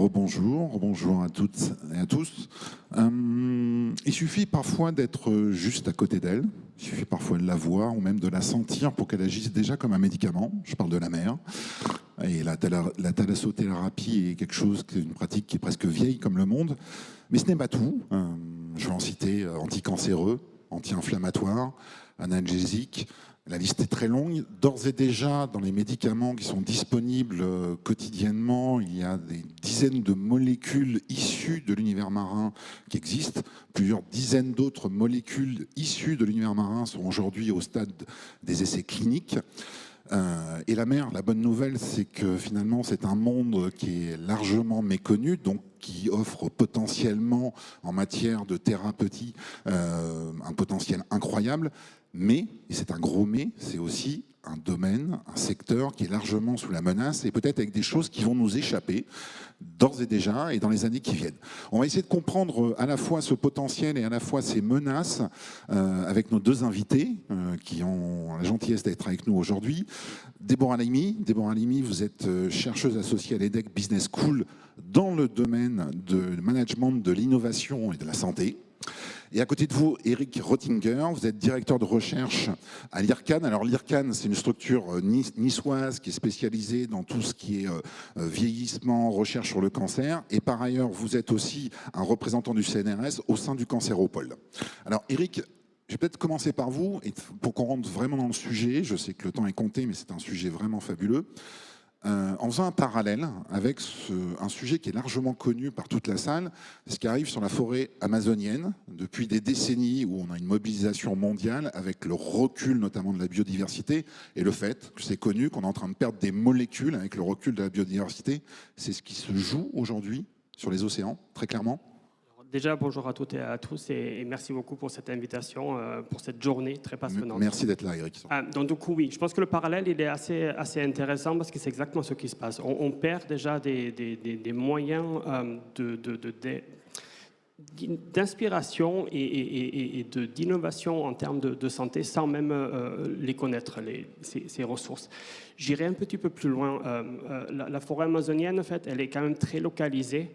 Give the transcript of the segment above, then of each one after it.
Rebonjour à toutes et à tous. Il suffit parfois d'être juste à côté d'elle, il suffit parfois de la voir ou même de la sentir pour qu'elle agisse déjà comme un médicament. Je parle de la mer. Et la thalassothérapie est quelque chose, une pratique qui est presque vieille comme le monde. Mais ce n'est pas tout. Je vais en citer anticancéreux, anti-inflammatoires, analgésiques. La liste est très longue. D'ores et déjà, dans les médicaments qui sont disponibles quotidiennement, il y a des dizaines de molécules issues de l'univers marin qui existent. Plusieurs dizaines d'autres molécules issues de l'univers marin sont aujourd'hui au stade des essais cliniques. Et la mer, la bonne nouvelle, c'est que finalement, c'est un monde qui est largement méconnu, donc qui offre potentiellement, en matière de thérapeutie, un potentiel incroyable. Mais, et c'est un gros mais, c'est aussi un domaine, un secteur qui est largement sous la menace et peut-être avec des choses qui vont nous échapper d'ores et déjà et dans les années qui viennent. On va essayer de comprendre à la fois ce potentiel et à la fois ces menaces avec nos deux invités qui ont la gentillesse d'être avec nous aujourd'hui. Déborah Laimi. Déborah Laimi, vous êtes chercheuse associée à l'EDHEC Business School dans le domaine de management de l'innovation et de la santé. Et à côté de vous, Eric Rottinger, vous êtes directeur de recherche à l'IRCAN. Alors l'IRCAN, c'est une structure niçoise qui est spécialisée dans tout ce qui est vieillissement, recherche sur le cancer. Et par ailleurs, vous êtes aussi un représentant du CNRS au sein du Cancéropole. Alors Eric, je vais peut-être commencer par vous, et pour qu'on rentre vraiment dans le sujet. Je sais que le temps est compté, mais c'est un sujet vraiment fabuleux. En faisant un parallèle avec un sujet qui est largement connu par toute la salle, ce qui arrive sur la forêt amazonienne depuis des décennies où on a une mobilisation mondiale avec le recul notamment de la biodiversité et le fait que c'est connu qu'on est en train de perdre des molécules avec le recul de la biodiversité. C'est ce qui se joue aujourd'hui sur les océans, très clairement. Déjà, bonjour à toutes et à tous et merci beaucoup pour cette invitation, pour cette journée très passionnante. Merci d'être là, Eric. Donc du coup, oui, je pense que le parallèle il est assez intéressant parce que c'est exactement ce qui se passe. On perd déjà des moyens d'inspiration et d'innovation en termes de santé sans même les connaître, ces ressources. J'irai un petit peu plus loin. La forêt amazonienne, en fait, elle est quand même très localisée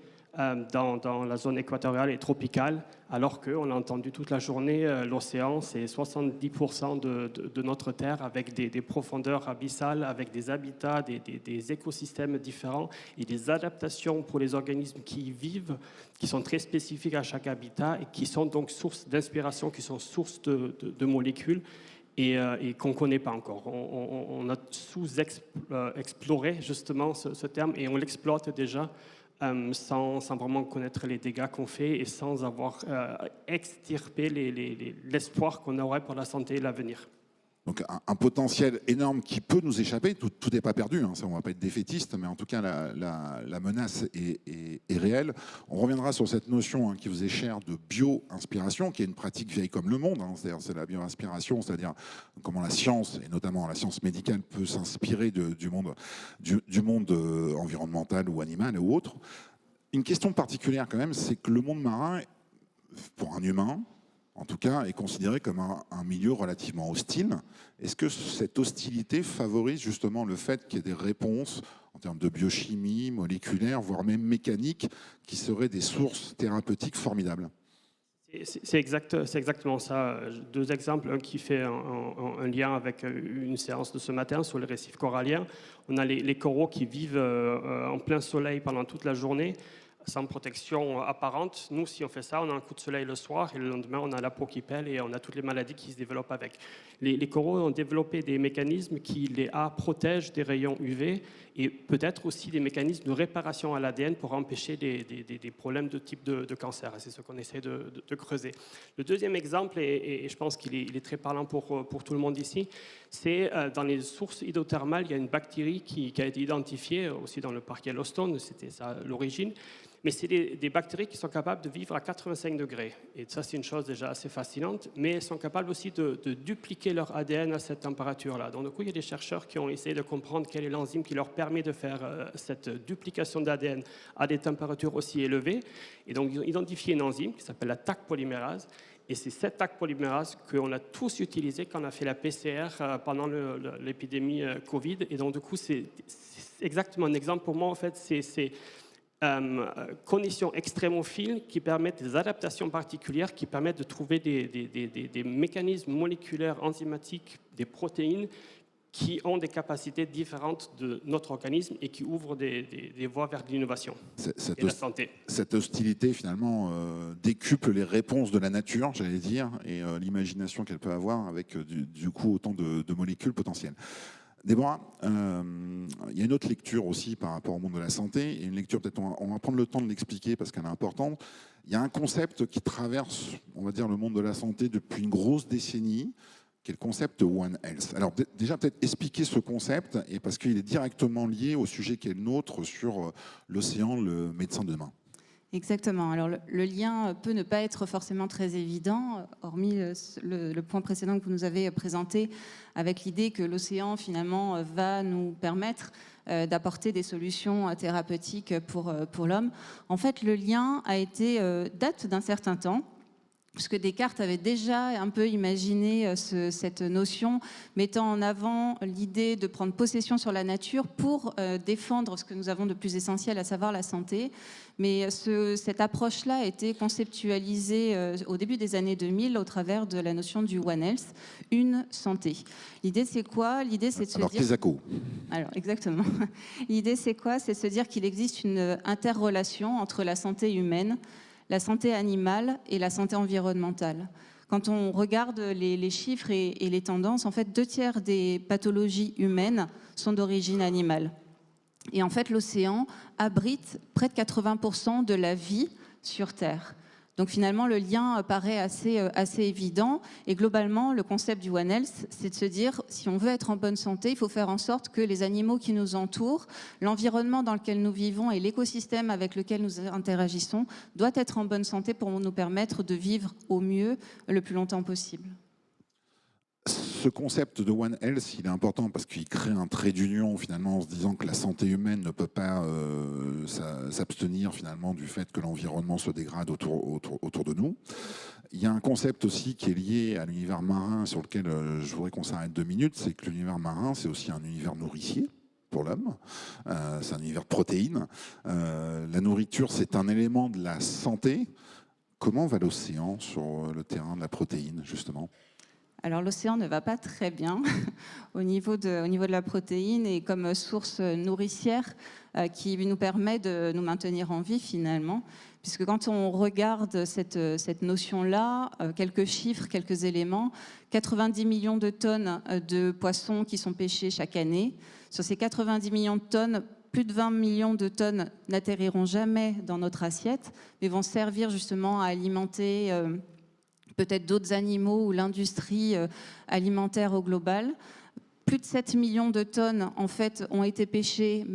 dans la zone équatoriale et tropicale, alors qu'on a entendu toute la journée, l'océan, c'est 70% de notre Terre, avec des profondeurs abyssales, avec des habitats, des écosystèmes différents et des adaptations pour les organismes qui y vivent, qui sont très spécifiques à chaque habitat et qui sont donc source d'inspiration, qui sont source de molécules et qu'on ne connaît pas encore. On a sous-exploré justement ce terme et on l'exploite déjà sans vraiment connaître les dégâts qu'on fait et sans avoir extirpé l'espoir qu'on aurait pour la santé et l'avenir. Donc un potentiel énorme qui peut nous échapper, tout n'est pas perdu, hein, ça, on ne va pas être défaitiste, mais en tout cas la menace est réelle. On reviendra sur cette notion qui vous est chère de bio-inspiration, qui est une pratique vieille comme le monde, c'est la bio-inspiration, c'est-à-dire comment la science, et notamment la science médicale, peut s'inspirer du monde environnemental ou animal ou autre. Une question particulière quand même, c'est que le monde marin, pour un humain, en tout cas, est considéré comme un milieu relativement hostile. Est-ce que cette hostilité favorise justement le fait qu'il y ait des réponses en termes de biochimie, moléculaire, voire même mécanique, qui seraient des sources thérapeutiques formidables ? C'est exactement ça. Deux exemples, un qui fait un lien avec une séance de ce matin sur les récifs coralliens. On a les coraux qui vivent en plein soleil pendant toute la journée, sans protection apparente. Nous, si on fait ça, on a un coup de soleil le soir et le lendemain, on a la peau qui pèle et on a toutes les maladies qui se développent avec. Les coraux ont développé des mécanismes qui les protègent des rayons UV et peut-être aussi des mécanismes de réparation à l'ADN pour empêcher des problèmes de type de cancer. C'est ce qu'on essaie de creuser. Le deuxième exemple, et je pense qu'il est très parlant pour tout le monde ici, c'est dans les sources hydrothermales, il y a une bactérie qui a été identifiée aussi dans le parc Yellowstone, c'était ça l'origine. Mais c'est des bactéries qui sont capables de vivre à 85 degrés. Et ça, c'est une chose déjà assez fascinante. Mais elles sont capables aussi de dupliquer leur ADN à cette température-là. Donc, du coup, il y a des chercheurs qui ont essayé de comprendre quel est l'enzyme qui leur permet de faire cette duplication d'ADN à des températures aussi élevées. Et donc, ils ont identifié une enzyme qui s'appelle la Taq polymérase. Et c'est cette Taq polymérase qu'on a tous utilisée quand on a fait la PCR pendant l'épidémie Covid. Et donc, du coup, c'est exactement un exemple pour moi. En fait, c'est conditions extrémophiles qui permettent des adaptations particulières, qui permettent de trouver des mécanismes moléculaires enzymatiques, des protéines, qui ont des capacités différentes de notre organisme et qui ouvrent des voies vers l'innovation et la santé. Cette hostilité, finalement, décuple les réponses de la nature, j'allais dire, et l'imagination qu'elle peut avoir avec, du coup, autant de molécules potentielles. Déborah, il y a une autre lecture aussi par rapport au monde de la santé, et une lecture, peut-être on va prendre le temps de l'expliquer parce qu'elle est importante. Il y a un concept qui traverse, on va dire, le monde de la santé depuis une grosse décennie, qui est le concept One Health. Alors déjà, peut-être expliquer ce concept, et parce qu'il est directement lié au sujet qui est le nôtre sur l'océan, le médecin de demain. Exactement. Alors le lien peut ne pas être forcément très évident, hormis le point précédent que vous nous avez présenté, avec l'idée que l'océan finalement va nous permettre d'apporter des solutions thérapeutiques pour l'homme. En fait, le lien date d'un certain temps, puisque Descartes avait déjà un peu imaginé cette notion, mettant en avant l'idée de prendre possession sur la nature pour défendre ce que nous avons de plus essentiel, à savoir la santé. Mais cette approche-là a été conceptualisée au début des années 2000 au travers de la notion du One Health, une santé. L'idée, c'est quoi? L'idée, c'est de se dire... Alors, exactement. L'idée, c'est quoi? C'est de se dire qu'il existe une interrelation entre la santé humaine, la santé animale et la santé environnementale. Quand on regarde les chiffres et les tendances, en fait, 2/3 des pathologies humaines sont d'origine animale. Et en fait, l'océan abrite près de 80% de la vie sur Terre. Donc finalement, le lien paraît assez évident. Et globalement, le concept du One Health, c'est de se dire, si on veut être en bonne santé, il faut faire en sorte que les animaux qui nous entourent, l'environnement dans lequel nous vivons et l'écosystème avec lequel nous interagissons doit être en bonne santé pour nous permettre de vivre au mieux le plus longtemps possible. Ce concept de One Health, il est important parce qu'il crée un trait d'union finalement en se disant que la santé humaine ne peut pas s'abstenir finalement du fait que l'environnement se dégrade autour de nous. Il y a un concept aussi qui est lié à l'univers marin sur lequel je voudrais qu'on s'arrête 2 minutes, c'est que l'univers marin, c'est aussi un univers nourricier pour l'homme, c'est un univers de protéines. La nourriture, c'est un élément de la santé. Comment va l'océan sur le terrain de la protéine, justement ? Alors l'océan ne va pas très bien au niveau de la protéine et comme source nourricière qui nous permet de nous maintenir en vie finalement. Puisque quand on regarde cette notion-là, quelques chiffres, quelques éléments, 90 millions de tonnes de poissons qui sont pêchés chaque année. Sur ces 90 millions de tonnes, plus de 20 millions de tonnes n'atterriront jamais dans notre assiette, mais vont servir justement à alimenter peut-être d'autres animaux ou l'industrie alimentaire au global. Plus de 7 millions de tonnes en fait, ont été pêchées,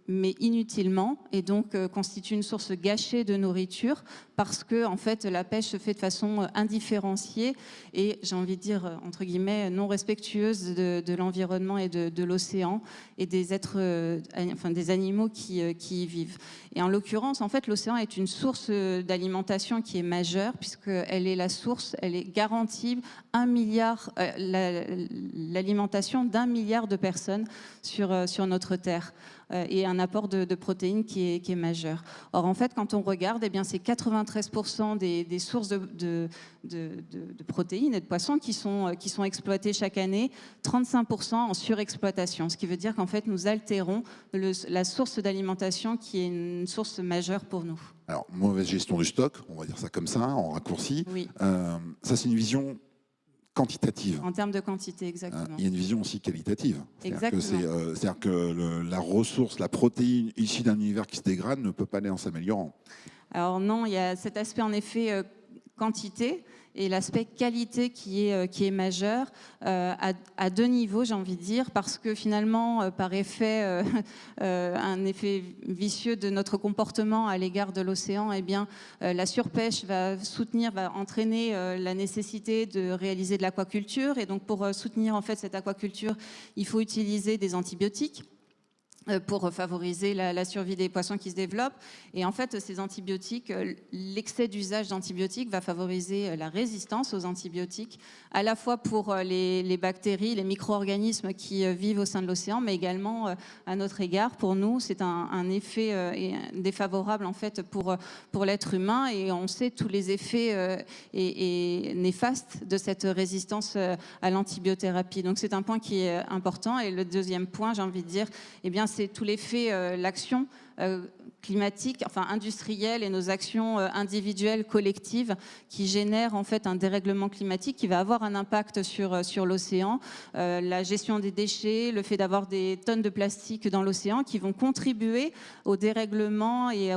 mais inutilement, et donc constituent une source gâchée de nourriture parce que en fait, la pêche se fait de façon indifférenciée et, j'ai envie de dire, entre guillemets, non respectueuse de l'environnement et de l'océan et des êtres, enfin, des animaux qui y vivent. Et en l'occurrence, en fait, l'océan est une source d'alimentation qui est majeure puisqu'elle est la source, elle est garantie 1 milliard, l'alimentation d'1 milliard de personnes sur notre Terre. Et un apport de protéines qui est majeur. Or, en fait, quand on regarde, eh bien, c'est 93% des sources de protéines et de poissons qui sont exploitées chaque année, 35% en surexploitation, ce qui veut dire qu'en fait, nous altérons la source d'alimentation qui est une source majeure pour nous. Alors, mauvaise gestion du stock, on va dire ça comme ça, en raccourci. Oui. Ça, c'est une vision quantitative. En termes de quantité, exactement. Il y a une vision aussi qualitative. Exactement. C'est-à-dire que la ressource, la protéine issue d'un univers qui se dégrade ne peut pas aller en s'améliorant. Alors non, il y a cet aspect en effet quantité et l'aspect qualité qui est majeur à 2 niveaux, j'ai envie de dire, parce que finalement, par effet, un effet vicieux de notre comportement à l'égard de l'océan, eh bien, la surpêche va entraîner la nécessité de réaliser de l'aquaculture. Et donc, pour soutenir en fait cette aquaculture, il faut utiliser des antibiotiques pour favoriser la survie des poissons qui se développent. Et en fait, ces antibiotiques, l'excès d'usage d'antibiotiques va favoriser la résistance aux antibiotiques, à la fois pour les bactéries, les micro-organismes qui vivent au sein de l'océan, mais également à notre égard. Pour nous, c'est un effet défavorable en fait pour l'être humain, et on sait tous les effets et néfastes de cette résistance à l'antibiothérapie. Donc c'est un point qui est important. Et le deuxième point, j'ai envie de dire, eh bien, c'est tout l'effet, l'action climatique, enfin industrielle, et nos actions individuelles, collectives, qui génèrent en fait un dérèglement climatique qui va avoir un impact sur l'océan. La gestion des déchets, le fait d'avoir des tonnes de plastique dans l'océan qui vont contribuer au dérèglement et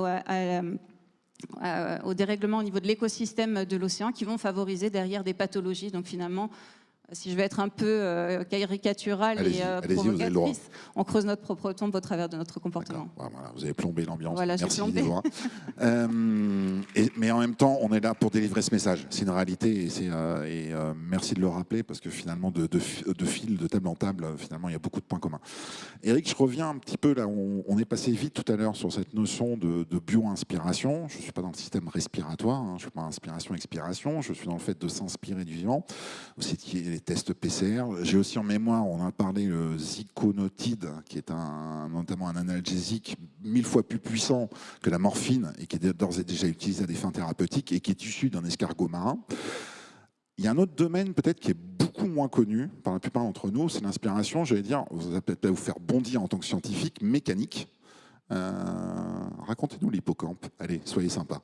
au dérèglement au niveau de l'écosystème de l'océan, qui vont favoriser derrière des pathologies. Donc finalement, si je vais être un peu caricaturale et provocatrice, on creuse notre propre tombe au travers de notre comportement. Voilà, vous avez plombé l'ambiance. Voilà, merci Déborah. Mais en même temps, on est là pour délivrer ce message. C'est une réalité, et merci de le rappeler, parce que finalement, de fil, de table en table, finalement, il y a beaucoup de points communs. Éric, je reviens un petit peu là, on est passé vite tout à l'heure sur cette notion de bio-inspiration. Je ne suis pas dans le système respiratoire, je ne suis pas inspiration-expiration, je suis dans le fait de s'inspirer du vivant. C'est les tests PCR. J'ai aussi en mémoire, on a parlé, le ziconotide, qui est notamment un analgésique 1000 fois plus puissant que la morphine, et qui est d'ores et déjà utilisé à des fins thérapeutiques, et qui est issu d'un escargot marin. Il y a un autre domaine peut-être qui est beaucoup moins connu par la plupart d'entre nous, c'est l'inspiration, j'allais dire, vous allez peut-être vous faire bondir en tant que scientifique, mécanique. Racontez-nous l'hippocampe. Allez, soyez sympa.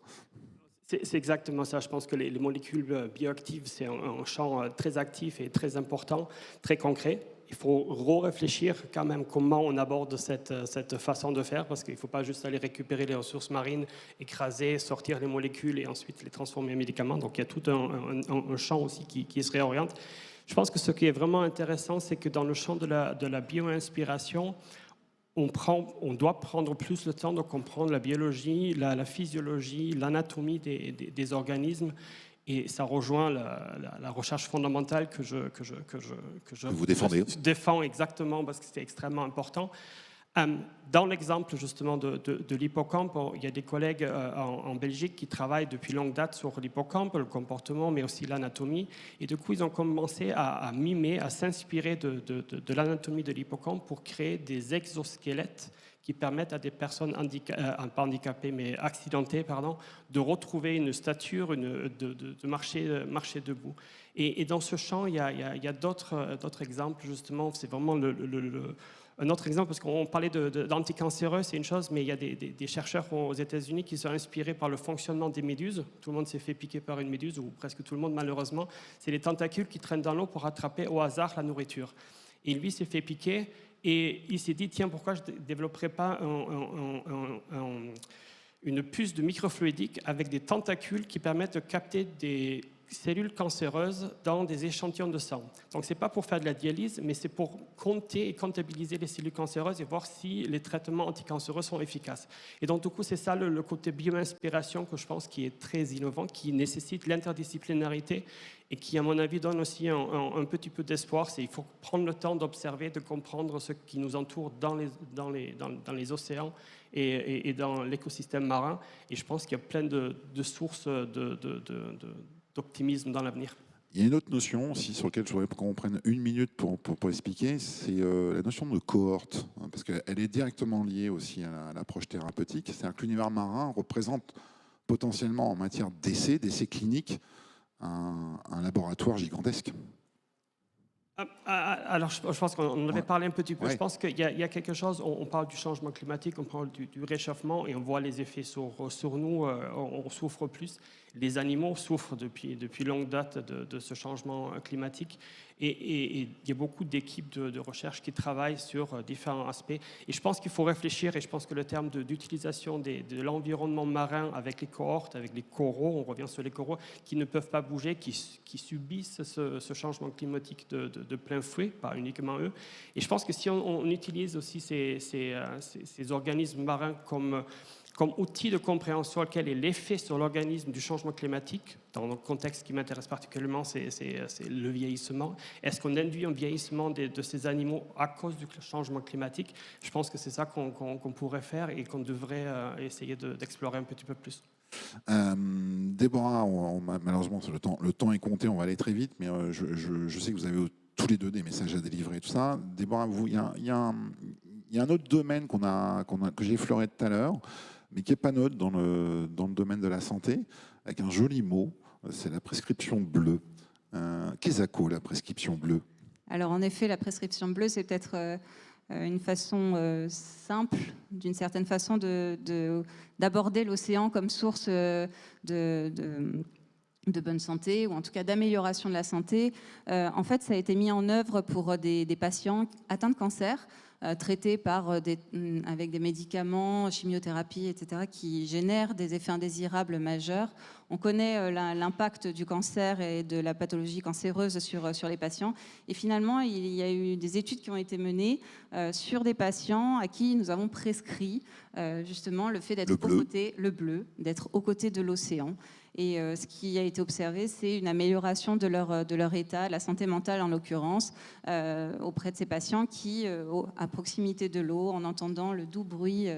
C'est exactement ça. Je pense que les molécules bioactives, c'est un champ très actif et très important, très concret. Il faut réfléchir quand même comment on aborde cette façon de faire, parce qu'il ne faut pas juste aller récupérer les ressources marines, écraser, sortir les molécules et ensuite les transformer en médicaments. Donc il y a tout un champ aussi qui se réoriente. Je pense que ce qui est vraiment intéressant, c'est que dans le champ de la bio-inspiration, on doit prendre plus le temps de comprendre la biologie, la physiologie, l'anatomie des organismes, et ça rejoint la recherche fondamentale que vous défendez. Je défends exactement, parce que c'est extrêmement important. Dans l'exemple justement de l'hippocampe, il y a des collègues en Belgique qui travaillent depuis longue date sur l'hippocampe, le comportement, mais aussi l'anatomie. Et du coup, ils ont commencé à mimer, à s'inspirer de l'anatomie de l'hippocampe pour créer des exosquelettes qui permettent à des personnes pas handicapées, mais accidentées, de retrouver une stature, de marcher debout. Et dans ce champ, il y a d'autres exemples, justement. C'est vraiment un autre exemple, parce qu'on parlait d'anticancéreux, c'est une chose, mais il y a des chercheurs aux États-Unis qui sont inspirés par le fonctionnement des méduses. Tout le monde s'est fait piquer par une méduse, ou presque tout le monde, malheureusement. C'est les tentacules qui traînent dans l'eau pour attraper au hasard la nourriture. Et lui s'est fait piquer, et il s'est dit, tiens, pourquoi je ne développerais pas une puce de microfluidique avec des tentacules qui permettent de capter des cellules cancéreuses dans des échantillons de sang. Donc ce n'est pas pour faire de la dialyse, mais c'est pour compter et comptabiliser les cellules cancéreuses et voir si les traitements anticancéreux sont efficaces. Et donc du coup, c'est ça le côté bio-inspiration que je pense qui est très innovant, qui nécessite l'interdisciplinarité et qui, à mon avis, donne aussi un petit peu d'espoir. Il faut prendre le temps d'observer, de comprendre ce qui nous entoure dans les océans et dans l'écosystème marin. Et je pense qu'il y a plein de sources d'optimisme dans l'avenir. Il y a une autre notion aussi sur laquelle je voudrais qu'on prenne une minute pour expliquer, c'est la notion de cohorte, parce qu'elle est directement liée aussi à l'approche thérapeutique. C'est-à-dire que l'univers marin représente potentiellement en matière d'essais cliniques un laboratoire gigantesque. Alors, je pense qu'on en avait parlé un petit peu. Ouais. Je pense qu'il y a quelque chose, on parle du changement climatique, on parle du réchauffement, et on voit les effets sur nous, on souffre plus. Les animaux souffrent depuis longue date de ce changement climatique. Et il y a beaucoup d'équipes de recherche qui travaillent sur différents aspects. Et je pense qu'il faut réfléchir, et je pense que le terme d'utilisation de l'environnement marin avec les cohortes, avec les coraux, on revient sur les coraux, qui ne peuvent pas bouger, qui subissent ce changement climatique de plein fouet, pas uniquement eux. Et je pense que si on utilise aussi ces organismes marins comme comme outil de compréhension, quel est l'effet sur l'organisme du changement climatique. Dans le contexte qui m'intéresse particulièrement, c'est le vieillissement. Est-ce qu'on induit un vieillissement de ces animaux à cause du changement climatique? Je pense que c'est ça qu'on pourrait faire et qu'on devrait essayer d'explorer un petit peu plus. Déborah, malheureusement le temps est compté, on va aller très vite, mais je sais que vous avez tous les deux des messages à délivrer, tout ça. Déborah, il y a un autre domaine que j'ai effleuré tout à l'heure, mais qui n'est pas neutre dans le domaine de la santé, avec un joli mot, c'est la prescription bleue. Qu'est-ce que la prescription bleue? Alors en effet, la prescription bleue, c'est peut-être une façon simple, d'une certaine façon, d'aborder l'océan comme source de bonne santé, ou en tout cas d'amélioration de la santé. En fait, ça a été mis en œuvre pour des patients atteints de cancer, traités avec des médicaments, chimiothérapie, etc., qui génèrent des effets indésirables majeurs. On connaît l'impact du cancer et de la pathologie cancéreuse sur les patients. Et finalement, il y a eu des études qui ont été menées sur des patients à qui nous avons prescrit justement le fait d'être d'être aux côtés de l'océan. Et ce qui a été observé, c'est une amélioration de leur état, la santé mentale en l'occurrence, auprès de ces patients qui, à proximité de l'eau, en entendant le doux bruit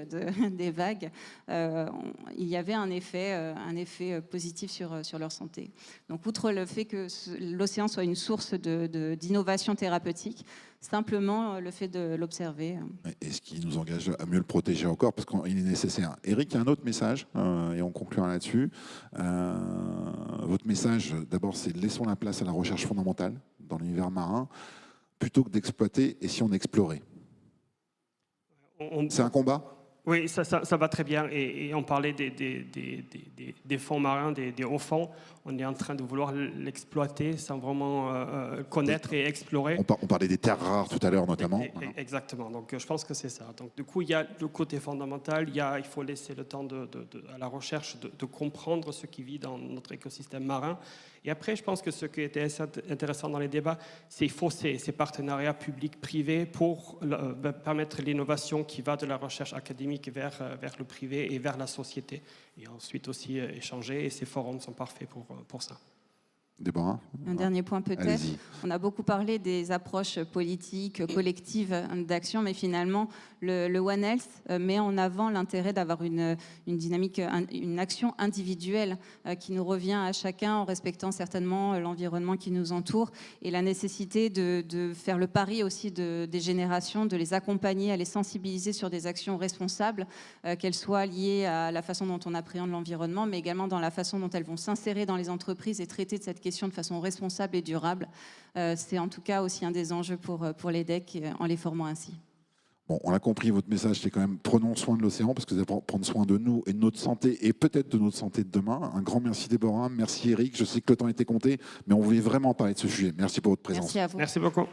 des vagues, il y avait un effet positif sur leur santé. Donc, outre le fait que l'océan soit une source d'innovation thérapeutique, simplement le fait de l'observer. Et ce qui nous engage à mieux le protéger encore, parce qu'il est nécessaire. Eric, il y a un autre message, et on conclura là-dessus. Votre message, d'abord, c'est laissons la place à la recherche fondamentale dans l'univers marin, plutôt que d'exploiter, et si on explorait. C'est un combat ? Oui, ça va très bien. Et on parlait des fonds marins, des hauts fonds. On est en train de vouloir l'exploiter sans vraiment connaître et explorer. On parlait des terres rares tout à l'heure, notamment. Exactement. Donc, je pense que c'est ça. Donc, du coup, il y a le côté fondamental. Il faut laisser le temps à la recherche de comprendre ce qui vit dans notre écosystème marin. Et après, je pense que ce qui était intéressant dans les débats, c'est qu'il faut ces partenariats publics-privés pour permettre l'innovation qui va de la recherche académique vers le privé et vers la société. Et ensuite aussi échanger. Et ces forums sont parfaits pour ça. Déborah ? Un dernier point peut-être. On a beaucoup parlé des approches politiques, collectives d'action, mais finalement, le One Health met en avant l'intérêt d'avoir une dynamique, une action individuelle qui nous revient à chacun en respectant certainement l'environnement qui nous entoure et la nécessité de faire le pari aussi des générations, de les accompagner, à les sensibiliser sur des actions responsables, qu'elles soient liées à la façon dont on appréhende l'environnement, mais également dans la façon dont elles vont s'insérer dans les entreprises et traiter de cette question de façon responsable et durable. C'est en tout cas aussi un des enjeux pour l'EDEC en les formant ainsi. Bon, on a compris, votre message, c'est quand même prenons soin de l'océan parce que vous allez prendre soin de nous et de notre santé et peut-être de notre santé de demain. Un grand merci Déborah, merci Eric. Je sais que le temps était compté, mais on voulait vraiment parler de ce sujet. Merci pour votre présence. Merci à vous. Merci beaucoup.